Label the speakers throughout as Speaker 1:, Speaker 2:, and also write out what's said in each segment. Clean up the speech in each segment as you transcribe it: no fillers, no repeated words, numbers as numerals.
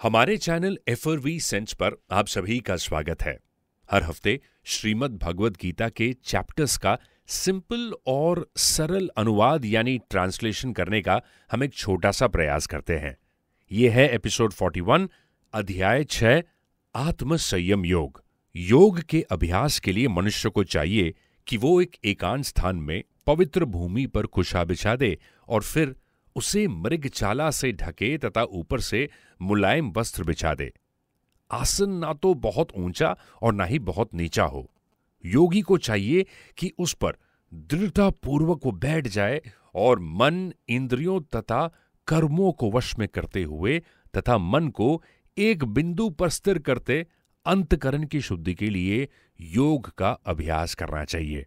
Speaker 1: हमारे channel एफआरवी sense पर आप सभी का स्वागत है। हर हफ्ते श्रीमद् भगवद गीता के चैप्टर्स का सिंपल और सरल अनुवाद यानी ट्रांसलेशन करने का हम एक छोटा सा प्रयास करते हैं। ये है एपिसोड 41, अध्याय 6, आत्म संयम योग। योग के अभ्यास के लिए मनुष्य को चाहिए कि वो एक एकांत स्थान में पवित्र भूमि पर कुशा बिछा दे और फिर उसे मृगचाला से ढके तथा ऊपर से मुलायम वस्त्र बिछा दे। आसन ना तो बहुत ऊंचा और ना ही बहुत नीचा हो। योगी को चाहिए कि उस पर दृढ़तापूर्वक वो बैठ जाए और मन, इंद्रियों तथा कर्मों को वश में करते हुए तथा मन को एक बिंदु पर स्थिर करते अंतकरण की शुद्धि के लिए योग का अभ्यास करना चाहिए।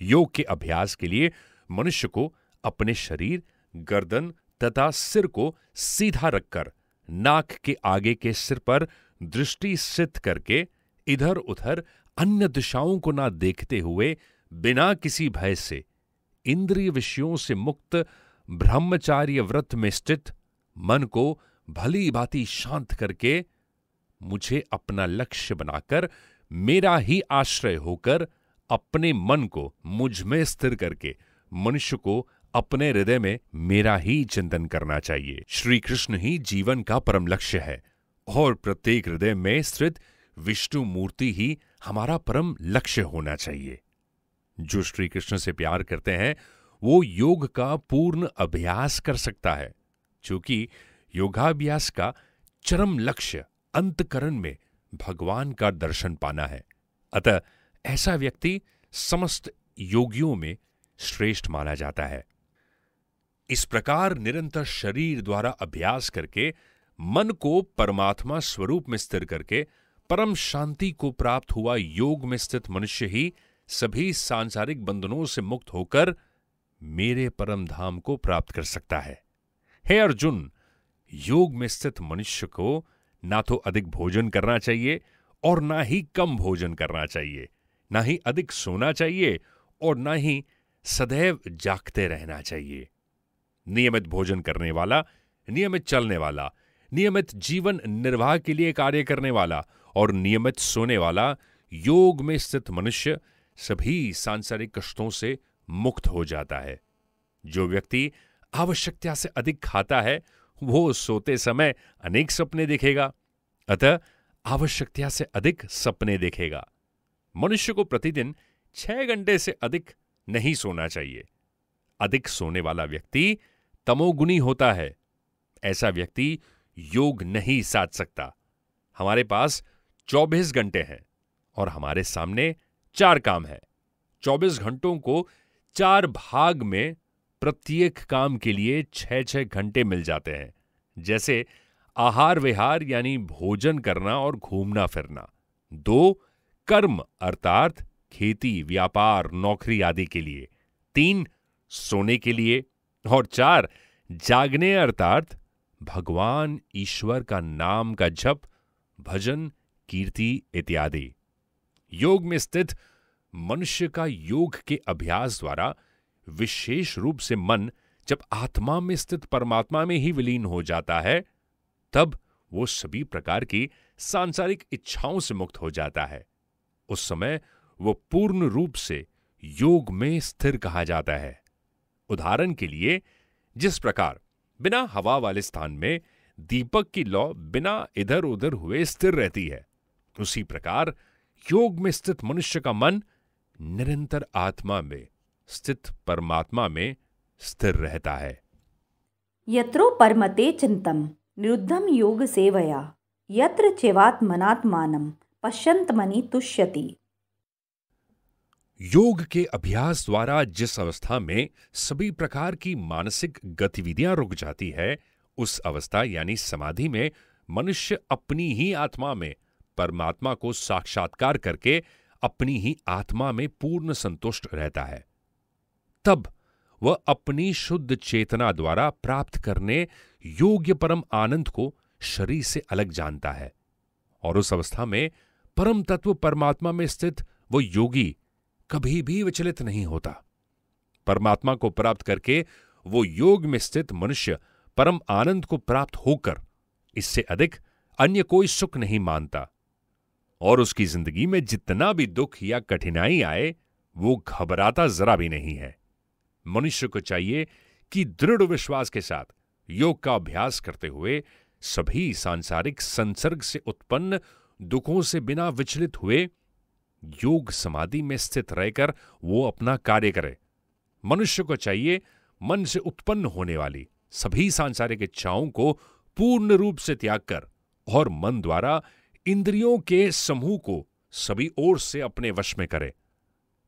Speaker 1: योग के अभ्यास के लिए मनुष्य को अपने शरीर, गर्दन तथा सिर को सीधा रखकर नाक के आगे के सिर पर दृष्टि स्थित करके इधर उधर अन्य दिशाओं को ना देखते हुए बिना किसी भय से इंद्रिय विषयों से मुक्त ब्रह्मचार्य व्रत में स्थित मन को भली भांति शांत करके मुझे अपना लक्ष्य बनाकर मेरा ही आश्रय होकर अपने मन को मुझ में स्थिर करके मनुष्य को अपने हृदय में मेरा ही चिंतन करना चाहिए। श्री कृष्ण ही जीवन का परम लक्ष्य है और प्रत्येक हृदय में स्थित विष्णु मूर्ति ही हमारा परम लक्ष्य होना चाहिए। जो श्री कृष्ण से प्यार करते हैं वो योग का पूर्ण अभ्यास कर सकता है, क्योंकि योगाभ्यास का चरम लक्ष्य अंतकरण में भगवान का दर्शन पाना है। अतः ऐसा व्यक्ति समस्त योगियों में श्रेष्ठ माना जाता है। इस प्रकार निरंतर शरीर द्वारा अभ्यास करके मन को परमात्मा स्वरूप में स्थिर करके परम शांति को प्राप्त हुआ योग में स्थित मनुष्य ही सभी सांसारिक बंधनों से मुक्त होकर मेरे परम धाम को प्राप्त कर सकता है। हे अर्जुन, योग में स्थित मनुष्य को ना तो अधिक भोजन करना चाहिए और ना ही कम भोजन करना चाहिए, ना ही अधिक सोना चाहिए और ना ही सदैव जागते रहना चाहिए। नियमित भोजन करने वाला, नियमित चलने वाला, नियमित जीवन निर्वाह के लिए कार्य करने वाला और नियमित सोने वाला योग में स्थित मनुष्य सभी सांसारिक कष्टों से मुक्त हो जाता है। जो व्यक्ति आवश्यकता से अधिक खाता है वो सोते समय अनेक सपने देखेगा, अतः आवश्यकता से अधिक सपने देखेगा। मनुष्य को प्रतिदिन 6 घंटे से अधिक नहीं सोना चाहिए। अधिक सोने वाला व्यक्ति तमोगुनी होता है। ऐसा व्यक्ति योग नहीं साध सकता। हमारे पास 24 घंटे हैं और हमारे सामने 4 काम हैं। 24 घंटों को 4 भाग में प्रत्येक काम के लिए 6-6 घंटे मिल जाते हैं, जैसे आहार विहार यानी भोजन करना और घूमना फिरना, 2 कर्म अर्थात खेती, व्यापार, नौकरी आदि के लिए, 3 सोने के लिए और 4 जागने अर्थात भगवान ईश्वर का नाम का जप, भजन, कीर्ति इत्यादि। योग में स्थित मनुष्य का योग के अभ्यास द्वारा विशेष रूप से मन जब आत्मा में स्थित परमात्मा में ही विलीन हो जाता है, तब वो सभी प्रकार की सांसारिक इच्छाओं से मुक्त हो जाता है। उस समय वो पूर्ण रूप से योग में स्थिर कहा जाता है। उदाहरण के लिए, जिस प्रकार बिना हवा वाले स्थान में दीपक की लौ बिना इधर उधर हुए स्थिर रहती है, उसी प्रकार योग में स्थित मनुष्य का मन निरंतर आत्मा में स्थित परमात्मा में स्थिर रहता है।
Speaker 2: यत्रो परमते चिंतम निरुद्धम योग सेवया यत्र चैवात्मनात्मानं पश्यन्तमनि तुष्यति।
Speaker 1: योग के अभ्यास द्वारा जिस अवस्था में सभी प्रकार की मानसिक गतिविधियां रुक जाती है, उस अवस्था यानी समाधि में मनुष्य अपनी ही आत्मा में परमात्मा को साक्षात्कार करके अपनी ही आत्मा में पूर्ण संतुष्ट रहता है। तब वह अपनी शुद्ध चेतना द्वारा प्राप्त करने योग्य परम आनंद को शरीर से अलग जानता है और उस अवस्था में परम तत्व परमात्मा में स्थित वो योगी कभी भी विचलित नहीं होता। परमात्मा को प्राप्त करके वो योग में स्थित मनुष्य परम आनंद को प्राप्त होकर इससे अधिक अन्य कोई सुख नहीं मानता और उसकी जिंदगी में जितना भी दुख या कठिनाई आए वो घबराता जरा भी नहीं है। मनुष्य को चाहिए कि दृढ़ विश्वास के साथ योग का अभ्यास करते हुए सभी सांसारिक संसर्ग से उत्पन्न दुखों से बिना विचलित हुए योग समाधि में स्थित रहकर वो अपना कार्य करे। मनुष्य को चाहिए मन से उत्पन्न होने वाली सभी सांसारिक इच्छाओं को पूर्ण रूप से त्याग कर और मन द्वारा इंद्रियों के समूह को सभी ओर से अपने वश में करे।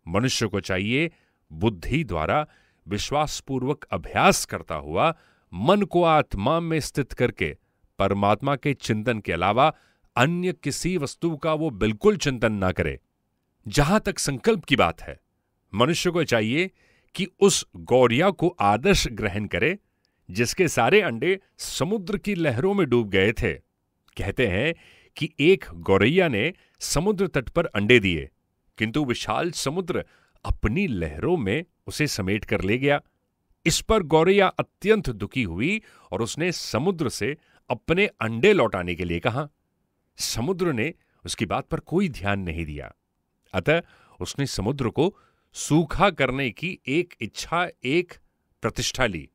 Speaker 1: मनुष्य को चाहिए बुद्धि द्वारा विश्वासपूर्वक अभ्यास करता हुआ मन को आत्मा में स्थित करके परमात्मा के चिंतन के अलावा अन्य किसी वस्तु का वो बिल्कुल चिंतन ना करे। जहां तक संकल्प की बात है, मनुष्य को चाहिए कि उस गौरिया को आदर्श ग्रहण करे जिसके सारे अंडे समुद्र की लहरों में डूब गए थे। कहते हैं कि एक गौरैया ने समुद्र तट पर अंडे दिए, किंतु विशाल समुद्र अपनी लहरों में उसे समेट कर ले गया। इस पर गौरैया अत्यंत दुखी हुई और उसने समुद्र से अपने अंडे लौटाने के लिए कहा। समुद्र ने उसकी बात पर कोई ध्यान नहीं दिया, अतः उसने समुद्र को सूखा करने की एक इच्छा, एक प्रतिष्ठा ली।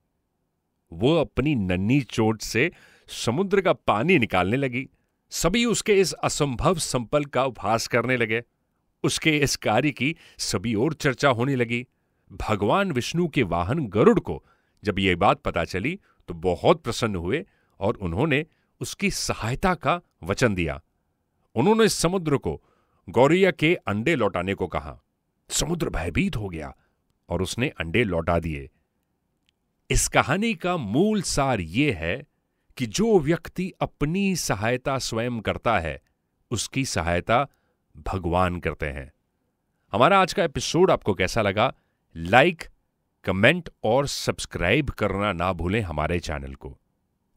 Speaker 1: वो अपनी नन्ही चोट से समुद्र का पानी निकालने लगी। सभी उसके इस असंभव संपल का उपहास करने लगे। उसके इस कार्य की सभी ओर चर्चा होने लगी। भगवान विष्णु के वाहन गरुड़ को जब यह बात पता चली तो बहुत प्रसन्न हुए और उन्होंने उसकी सहायता का वचन दिया। उन्होंने समुद्र को गौरैया के अंडे लौटाने को कहा। समुद्र भयभीत हो गया और उसने अंडे लौटा दिए। इस कहानी का मूल सार यह है कि जो व्यक्ति अपनी सहायता स्वयं करता है उसकी सहायता भगवान करते हैं। हमारा आज का एपिसोड आपको कैसा लगा? लाइक, कमेंट और सब्सक्राइब करना ना भूलें हमारे चैनल को।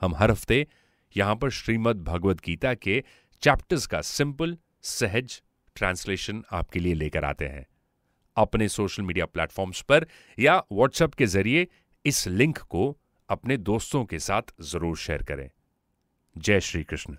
Speaker 1: हम हर हफ्ते यहां पर श्रीमद् भगवद गीता के चैप्टर्स का सिंपल, सहज ट्रांसलेशन आपके लिए लेकर आते हैं। अपने सोशल मीडिया प्लेटफॉर्म्स पर या व्हाट्सएप के जरिए इस लिंक को अपने दोस्तों के साथ जरूर शेयर करें। जय श्री कृष्ण।